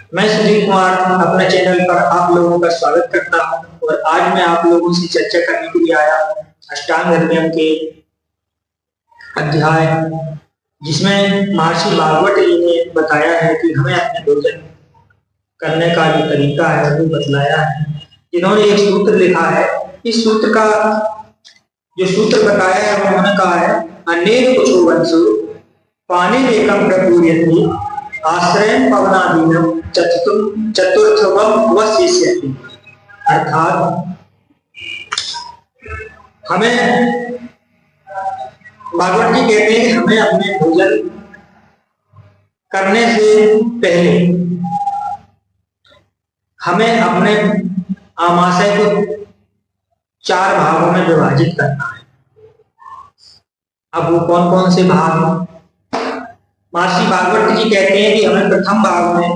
मैं सुधीर कुमार अपने चैनल पर आप लोगों का स्वागत करता हूं और आज मैं आप लोगों से चर्चा करने के लिए आया अष्टांग हृदय के अध्याय, जिसमें महर्षि भागवत जी ने बताया है कि हमें अपने भोजन करने का जो तरीका है वो बतलाया है। इन्होंने एक सूत्र लिखा है। इस सूत्र का जो सूत्र बताया है उन्होंने कहा है, अनेक कुछो वंशु पानी एकम प्रपूर्यति आश्रयं पवनादीनम चतुर्थवम वशिष्यति। अर्थात हमें भागवत जी कहते हैं कि हमें अपने भोजन करने से पहले हमें अपने आमाशय को 4 भागों में विभाजित करना है। अब वो कौन कौन से भाग हैं? महर्षि भागवत जी कहते हैं कि हमें प्रथम भाग में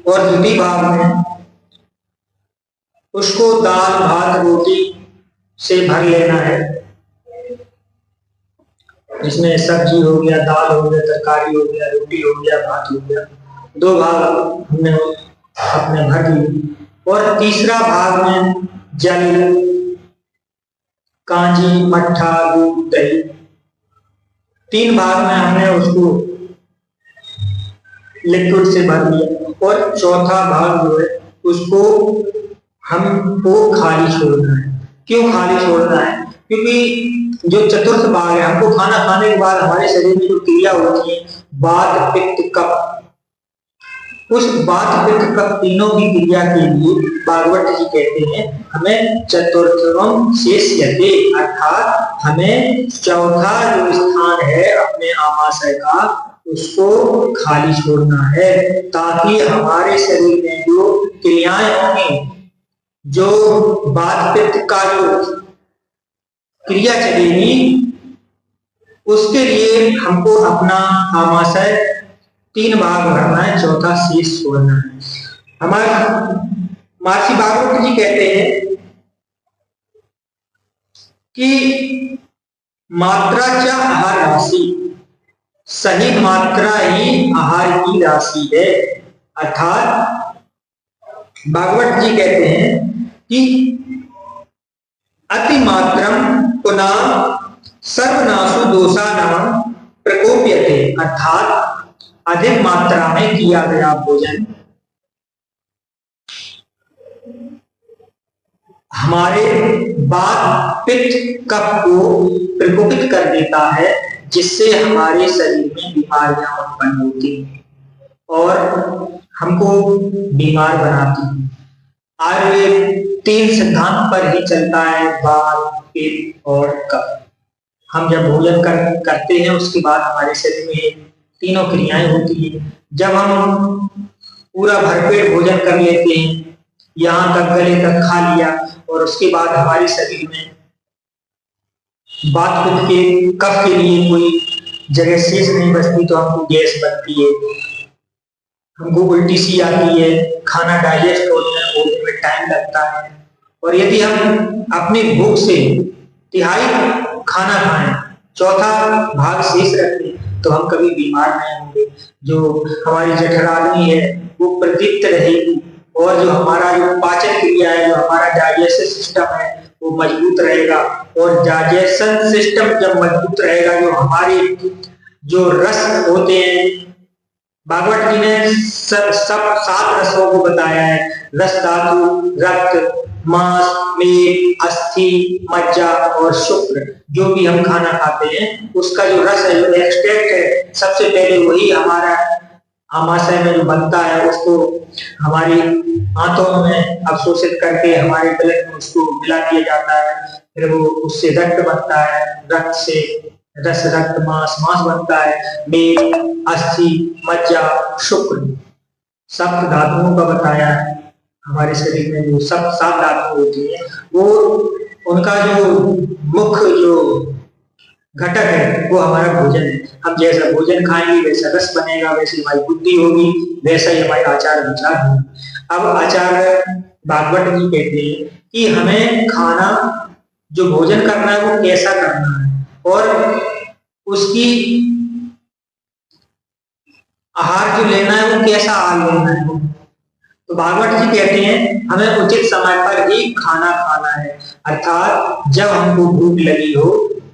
और द्वितीय भाग में उसको दाल भात रोटी से भर लेना है, जिसमें सब्जी हो गया, दाल हो गया, तरकारी हो गया, रोटी हो गया, भात हो गया। 2 भाग हमने अपने भर लिए। और तीसरा भाग में जल, कांजी, मट्ठा, दूध, दही, 3 भाग में हमने उसको लिक्विड से भर लिया। और चौथा भाग जो है उसको हमको खाली छोड़ना है। क्यों खाली छोड़ना है? क्योंकि जो चतुर्थ भाग है, हमको खाना खाने के बाद हमारे शरीर में जो क्रिया होती है वात पित्त कफ, उस वात पित्त कफ तीनों की क्रिया के लिए भागवत जी कहते हैं हमें चतुर्थम शेष्यते, अर्थात हमें चौथा जो स्थान है अपने आमाशय का उसको खाली छोड़ना है, ताकि हमारे शरीर में जो क्रियाएं होंगी, जो वात पित्त का जो क्रिया चलेगी, उसके लिए हमको अपना आमाशय 3 भाग भरना है, चौथा शेष छोड़ना है। हमारे महर्षि भागवत जी कहते हैं कि मात्रा च आहार राशि, सही मात्रा ही आहार की राशि है। अर्थात भागवत जी कहते हैं कि अति मात्रम पुनः सर्वनाशु दोषानाम प्रकोप्यते, अर्थात अधिक मात्रा में किया गया भोजन हमारे वात पित्त कफ को प्रकोपित कर देता है, जिससे हमारे शरीर में बीमारियां उत्पन्न होती हैं और हमको बीमार बनाती हैं। आयुर्वेद 3 सिद्धांत पर ही चलता है, वात पित्त और कफ। हम जब भोजन करते हैं उसके बाद हमारे शरीर में तीनों क्रियाएं होती हैं। जब हम पूरा भरपेट भोजन कर लेते हैं, यहाँ तक गले तक खा लिया, और उसके बाद हमारे शरीर में वात पित्त के कफ के लिए कोई जगह शेष नहीं बचती, तो हमको गैस बनती है, हमको उल्टी सी आती है, खाना डाइजेस्ट होने में टाइम लगता है। और यदि हम अपनी भूख से 1/3 खाना खाएं, चौथा भाग शेष रखें, तो हम कभी बीमार नहीं होंगे। जो हमारी जठराग्नि है वो प्रदीप्त रहेगी, और जो हमारा जो पाचन क्रिया है, जो हमारा डाइजेस्टिव सिस्टम है वो मजबूत रहेगा। और डाइजेशन सिस्टम जब मजबूत रहेगा, जो हमारे जो रस होते हैं, भागवत जी ने सब 7 रसों को बताया है, रस धातु, रक्त, मांस, मेद, अस्थि, मज्जा और शुक्र। जो भी हम खाना खाते हैं उसका जो रस है, जो एक्सट्रैक्ट है, सबसे पहले वही हमारा आमाशय में जो बनता है उसको हमारी आंतों में अवशोषित करके हमारे ब्लड में उसको मिला दिया जाता है, फिर वो उससे रक्त बनता है, रक्त से रस, रक्त, मांस, मांस बनता है, मेद, अस्थि, मज्जा, शुक्र, सप्त धातुओं का बताया है। हमारे शरीर में जो सब 7 धातुएं होती है, वो उनका जो मुख्य जो घटक है वो हमारा भोजन है। हम जैसा भोजन खाएंगे वैसा रस बनेगा, वैसी हमारी बुद्धि होगी, वैसा ही हमारे आचार विचार होंगे। अब आचार्य भागवत जी कहते हैं कि हमें खाना जो भोजन करना है वो कैसा करना है और उसकी आहार जो लेना है वो कैसा आहार लेना है। तो भागवत जी कहते हैं हमें उचित समय पर ही खाना खाना है, अर्थात जब हमको भूख लगी हो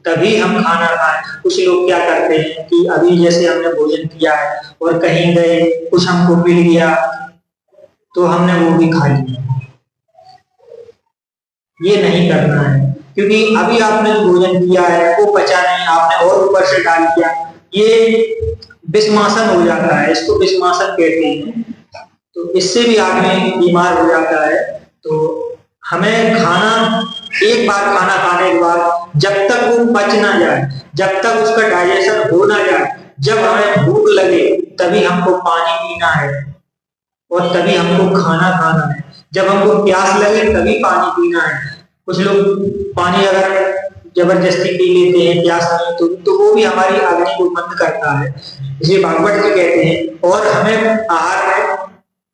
तभी हम खाना खाएं। कुछ लोग क्या करते हैं कि अभी जैसे हमने भोजन किया है और कहीं गए, कुछ हमको मिल गया तो हमने वो भी खा लिया। ये नहीं करना है, क्योंकि अभी आपने जो भोजन किया है वो पचा नहीं, आपने और ऊपर से डाल दिया, ये विषमासन हो जाता है, इसको विषमासन कहते हैं। तो इससे भी आदमी बीमार हो जाता है। तो हमें खाना, एक बार खाना खाने के बाद जब तक वो पच ना जाए, जब तक उसका डाइजेशन हो ना जाए, जब हमें भूख लगे तभी हमको पानी पीना है और तभी हमको खाना खाना है। जब हमको प्यास लगे तभी पानी पीना है। कुछ लोग पानी अगर जबरदस्ती पी लेते हैं, प्यास नहीं तो वो भी हमारी अग्नि को बंद करता है। इसलिए भागवत जी कहते हैं और हमें आहार में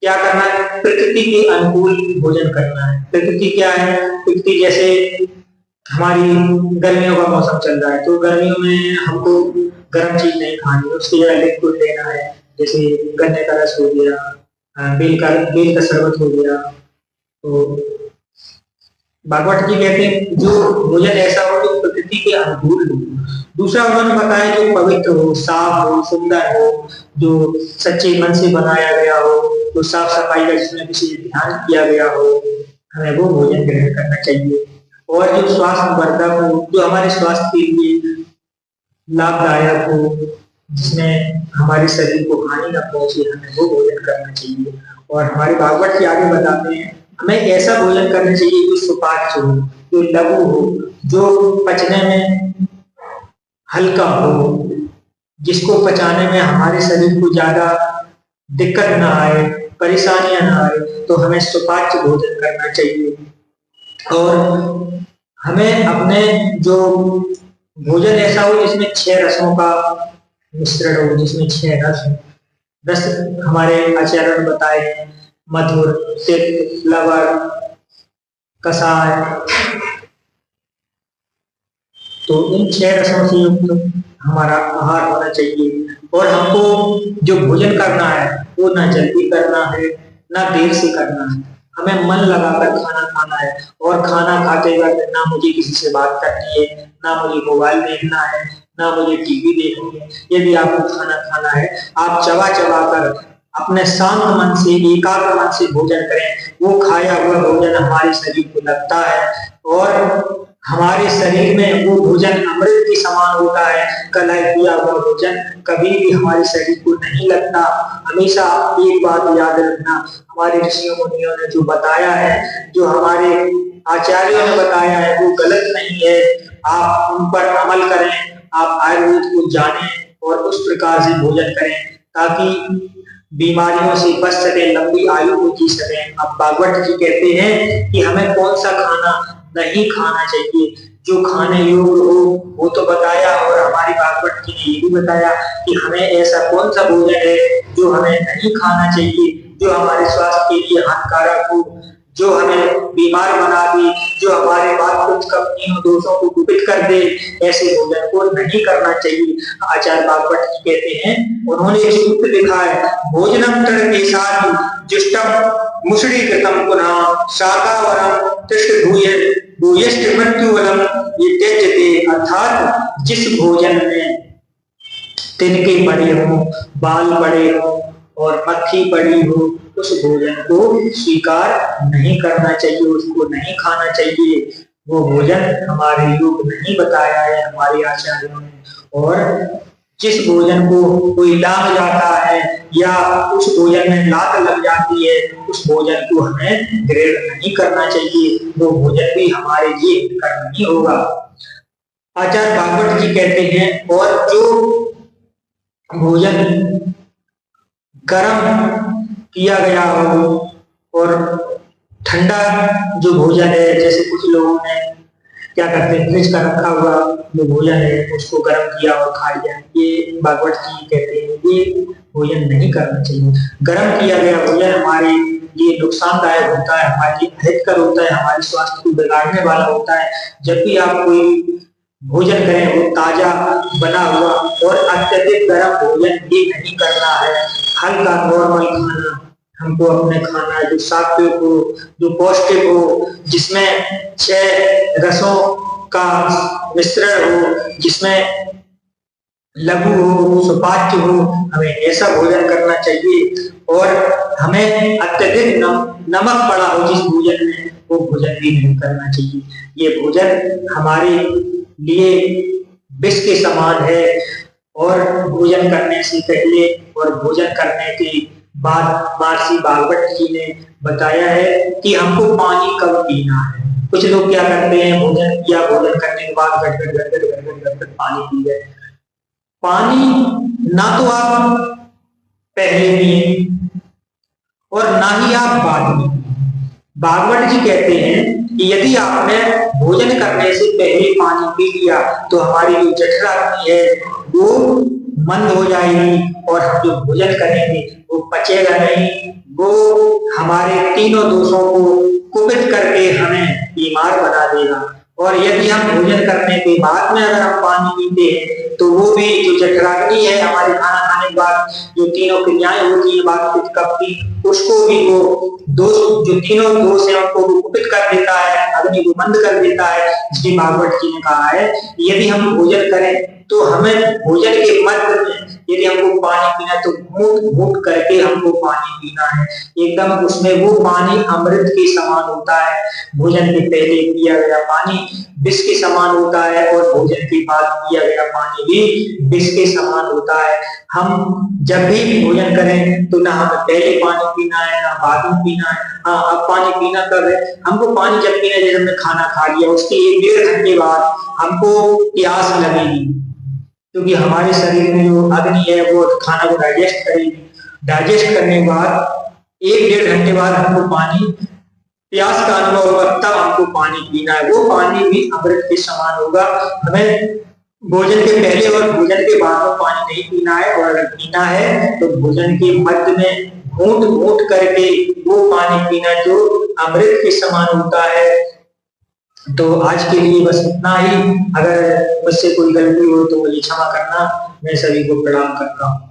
क्या करना है, प्रकृति के अनुकूल भोजन करना है। प्रकृति क्या है, प्रकृति जैसे हमारी गर्मियों का मौसम चल रहा है तो गर्मियों में हमको गर्म चीज नहीं खानी, उसकी जगह लिक्विड लेना है, जैसे गन्ने का रस हो गया, बेल का शरबत हो गया। तो भागवत जी कहते हैं जो भोजन ऐसा हो जो प्रकृति के अनुकूल हो। दूसरा उन्होंने बताया जो पवित्र हो, साफ हो, सुंदर हो, जो सच्चे मन से बनाया गया हो, तो साफ सफाई का जिसमें किसी ध्यान किया गया हो, हमें वो भोजन ग्रहण करना चाहिए। और जो स्वास्थ्य वर्धक हो, जो हमारे स्वास्थ्य के लिए लाभदायक हो, जिसमें हमारे शरीर को हानि न पहुंचे, हमें वो भोजन करना चाहिए। और हमारे भागवत के आगे बताते हैं हमें ऐसा भोजन करना चाहिए जो सुपाच्य हो, जो लघु हो, जो पचने में हल्का हो, जिसको पचाने में हमारे शरीर को ज्यादा दिक्कत ना आए, परेशानियां ना आए, तो हमें सुपाच्य भोजन करना चाहिए। और हमें अपने जो भोजन ऐसा हो जिसमें 6 रसों का मिश्रण हो, जिसमें 6 रस हो। रस हमारे आचार्य ने बताए हैं मधुर, तिक्त, लवण, कसाय। तो इन 6 रसों से युक्त हमारा आहार होना चाहिए। और हमको जो भोजन करना है वो ना जल्दी करना है ना देर से करना है, हमें मन लगाकर खाना खाना है। और खाना खाते वक्त ना मुझे किसी से बात करनी है, ना मुझे मोबाइल देखना है, ना मुझे टीवी देखनी है। यदि आपको खाना खाना है आप चबा चबा कर अपने शांत मन से, एकाग्र मन से भोजन करें। वो खाया हुआ भोजन हमारे शरीर को लगता है और हमारे शरीर में वो भोजन अमृत के समान होता है। कलह किया हुआ भोजन कभी भी हमारे शरीर को नहीं लगता। हमेशा एक बात याद रखना, हमारे ऋषियों मुनियों ने जो बताया है, जो हमारे आचार्यों ने बताया है, वो गलत नहीं है। आप उन पर अमल करें, आप आयुर्वेद को जानें और उस प्रकार से भोजन करें ताकि बीमारियों से बच सके, लंबी आयु को जी सके। अब भागवत जी कहते हैं कि हमें कौन सा खाना नहीं खाना चाहिए, जो खाने योग्य हो वो तो बताया। और हमारी भागवत जी ने ये भी बताया कि हमें ऐसा कौन सा भोजन है जो हमें नहीं खाना चाहिए, जो हमारे स्वास्थ्य के लिए हानिकारक हो, जो हमें बीमार बना दे, जो हमारे बाद कुछ कमियों दोषों को कुपित कर दे। ऐसे भोजन को नहीं करना चाहिए। आचार्य भागवत जी कहते हैं, उन्होंने एक सूत्र लिखा है, भोजनम तृणकेशादि जुष्टम मुसड़ी कृतम पुनः शाकावरम तिष्ठ भूयश्च मृत्युवलम ये त्यजते। अर्थात जिस भोजन में तिनके पड़े हों, बाल पड़े हों और मक्खी पड़ी हो, उस भोजन को स्वीकार नहीं करना चाहिए, उसको नहीं खाना चाहिए। वो भोजन हमारे योग नहीं बताया है हमारे आचार्यों ने। और जिस भोजन को कोई लांग जाता है या उस भोजन में लात लग जाती है, उस भोजन को हमें ग्रहण नहीं करना चाहिए, वो भोजन भी हमारे लिए हितकर नहीं होगा। आचार्य भागवत जी कहते हैं, और जो भोजन गर्म किया गया हो और ठंडा जो भोजन है, जैसे कुछ लोगों ने क्या करते हैं, फ्रिज का रखा हुआ जो भोजन है उसको गर्म किया और खा लिया, ये भागवत जी कहते हैं ये भोजन नहीं करना चाहिए। गर्म किया गया भोजन हमारे लिए नुकसानदायक होता है, हमारे लिए अहितकर होता है, हमारे स्वास्थ्य को बिगाड़ने वाला होता है। जब भी आप कोई भोजन करें वो ताजा बना हुआ और अत्यधिक गर्म भोजन भी नहीं करना है। हल्का नॉर्मल खाना हमको अपने खाना है, जो सात्विक हो, जो पौष्टिक हो, जिसमें 6 रसों का मिश्रण हो, जिसमें लघु हो, सुपाच्य हो, हमें ऐसा भोजन करना चाहिए। और हमें अत्यधिक नमक पड़ा हो जिस भोजन में, वो भोजन भी नहीं करना चाहिए। ये भोजन हमारे लिए विष के समान है। और भोजन करने से पहले और भोजन करने के बाद महर्षि भागवत जी ने बताया है कि हमको पानी कब पीना है। कुछ लोग क्या करते हैं, भोजन किया, भोजन करने के बाद गट पानी पी गए। पानी ना तो आप पहले पिए और ना ही आप बाद में। भागवत जी कहते हैं कि यदि आपने भोजन करने से पहले पानी पी लिया तो हमारी जो जठराग्नि है वो मंद हो जाएगी और हम जो भोजन करेंगे वो पचेगा नहीं, वो हमारे तीनों दोषों को कुपित करके हमें बीमार बना देगा। और यदि हम भोजन करने के बाद में अगर हम पानी पीते हैं तो वो भी जो जठराग्नि है, हमारे खाना खाने के बाद जो तीनों क्रियाएं होती है वात कफ की, उसको भी वो दोष, जो तीनों दोष है उनको वो कुपित कर देता है, अग्नि को बंद कर देता है। इसलिए भागवत जी ने कहा है यदि हम भोजन करें तो हमें भोजन के मध्य में यदि हमको पानी पीना तो घूंट घूंट करके हमको पानी पीना है। एकदम उसमें वो पानी अमृत के समान होता है। भोजन के पहले पिया गया पानी विष के समान होता है और भोजन के बाद पिया गया पानी भी विष के समान होता है। हम जब भी भोजन करें तो ना हमें पहले पानी पीना है ना बाद में पीना है। हाँ, अब पानी पीना कब है, हमको पानी जब पीना है जैसे हमने खाना खा लिया उसके 1-1.5 घंटे बाद हमको प्यास लगेगी, क्योंकि हमारे शरीर में जो अग्नि है वो खाना को डाइजेस्ट करेगी। डाइजेस्ट करने के बाद 1-1.5 घंटे बाद हमको पानी प्यास का अनुभव होगा, तब हमको पानी पीना है। वो पानी भी अमृत के समान होगा। हमें भोजन के पहले और भोजन के बाद में पानी नहीं पीना है, और अगर पीना है तो भोजन के मध्य में घूंट घूंट करके वो पानी पीना जो अमृत के समान होता है। तो आज के लिए बस इतना ही। अगर मुझसे कोई गलती हो तो मुझे क्षमा करना। मैं सभी को प्रणाम करता हूँ।